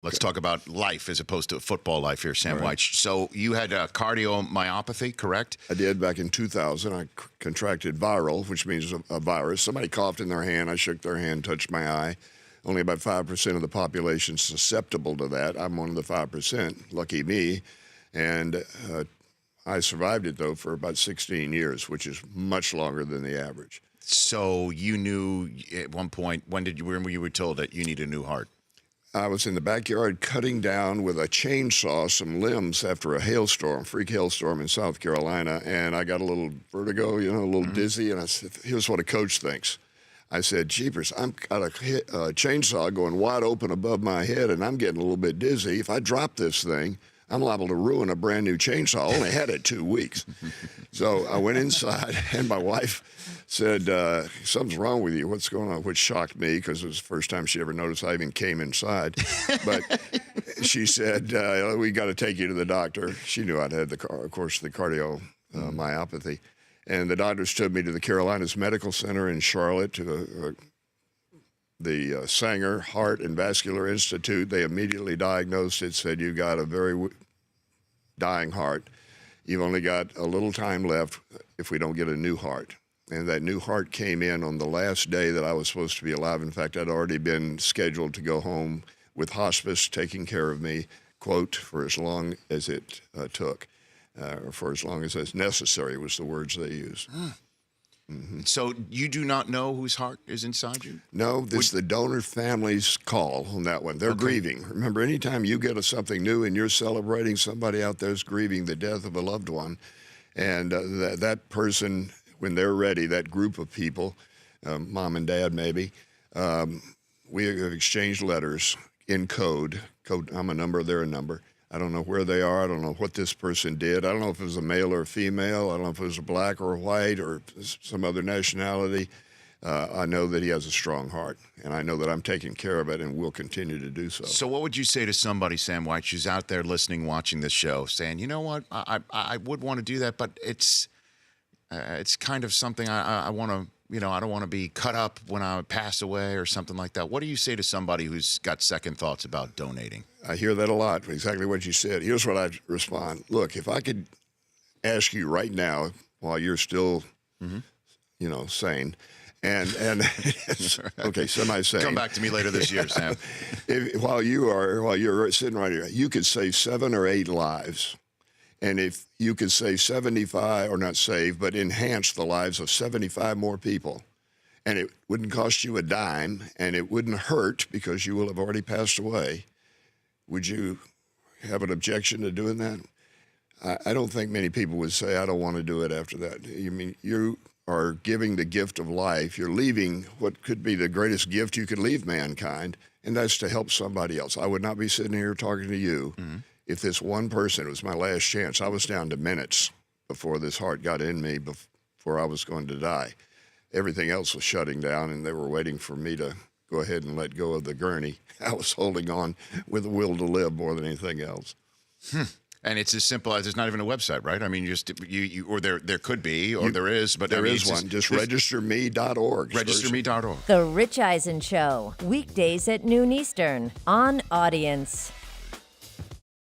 Let's talk about life as opposed to football life here, Sam Wyche. So you had cardiomyopathy, correct? I did back in 2000. I contracted viral, which means a virus. Somebody coughed in their hand. I shook their hand, touched my eye. Only about 5% of the population susceptible to that. I'm one of the 5%. Lucky me. And I survived it, though, for about 16 years, which is much longer than the average. So you knew at one point, when you were told that you need a new heart? I was in the backyard cutting down with a chainsaw some limbs after a hailstorm, freak hailstorm in South Carolina, and I got a little vertigo, a little dizzy, and I said, here's what a coach thinks. I said, jeepers, I've got a chainsaw going wide open above my head, and I'm getting a little bit dizzy. If I drop this thing, I'm liable to ruin a brand new chainsaw. I only had it 2 weeks. So I went inside, and my wife said, something's wrong with you. What's going on? Which shocked me because it was the first time she ever noticed I even came inside. But she said, we got to take you to the doctor. She knew I'd had, the cardiomyopathy. And the doctors took me to the Carolinas Medical Center in Charlotte to the Sanger Heart and Vascular Institute. They immediately diagnosed it, said, you've got a very dying heart. You've only got a little time left if we don't get a new heart. And that new heart came in on the last day that I was supposed to be alive. In fact, I'd already been scheduled to go home with hospice taking care of me, quote, for as long as it took, or for as long as it's necessary was the words they used. So you do not know whose heart is inside you? No, this is the donor family's call on that one. They're grieving. Remember, anytime you get something new and you're celebrating, somebody out there's grieving the death of a loved one. And that person, when they're ready, that group of people, mom and dad maybe, we have exchanged letters in code. I'm a number, they're a number. I don't know where they are. I don't know what this person did. I don't know if it was a male or a female. I don't know if it was a black or a white or some other nationality. I know that he has a strong heart, and I know that I'm taking care of it and will continue to do so. So what would you say to somebody, Sam Wyche, who's out there listening, watching this show, saying, you know what, I would want to do that, but it's kind of something I want to, I don't want to be cut up when I pass away or something like that. What do you say to somebody who's got second thoughts about donating? I hear that a lot, exactly what you said. Here's what I respond. Look, if I could ask you right now, while you're still, sane, and okay, semi-sane. Come back to me later this year, Sam. While you're sitting right here, you could save 7 or 8 lives. And if you could save 75, or not save, but enhance the lives of 75 more people, and it wouldn't cost you a dime, and it wouldn't hurt because you will have already passed away, would you have an objection to doing that? I don't think many people would say, I don't want to do it after that. You are giving the gift of life. You're leaving what could be the greatest gift you could leave mankind, and that's to help somebody else. I would not be sitting here talking to you if this one person, it was my last chance. I was down to minutes before this heart got in me, before I was going to die. Everything else was shutting down, and they were waiting for me to go ahead and let go of the gurney. I was holding on with a will to live more than anything else. And it's as simple as, there's not even a website, right? I mean, or there could be, or there is, but there is one. Just registerme.org. Registerme.org. The Rich Eisen Show, weekdays at noon Eastern on Audience.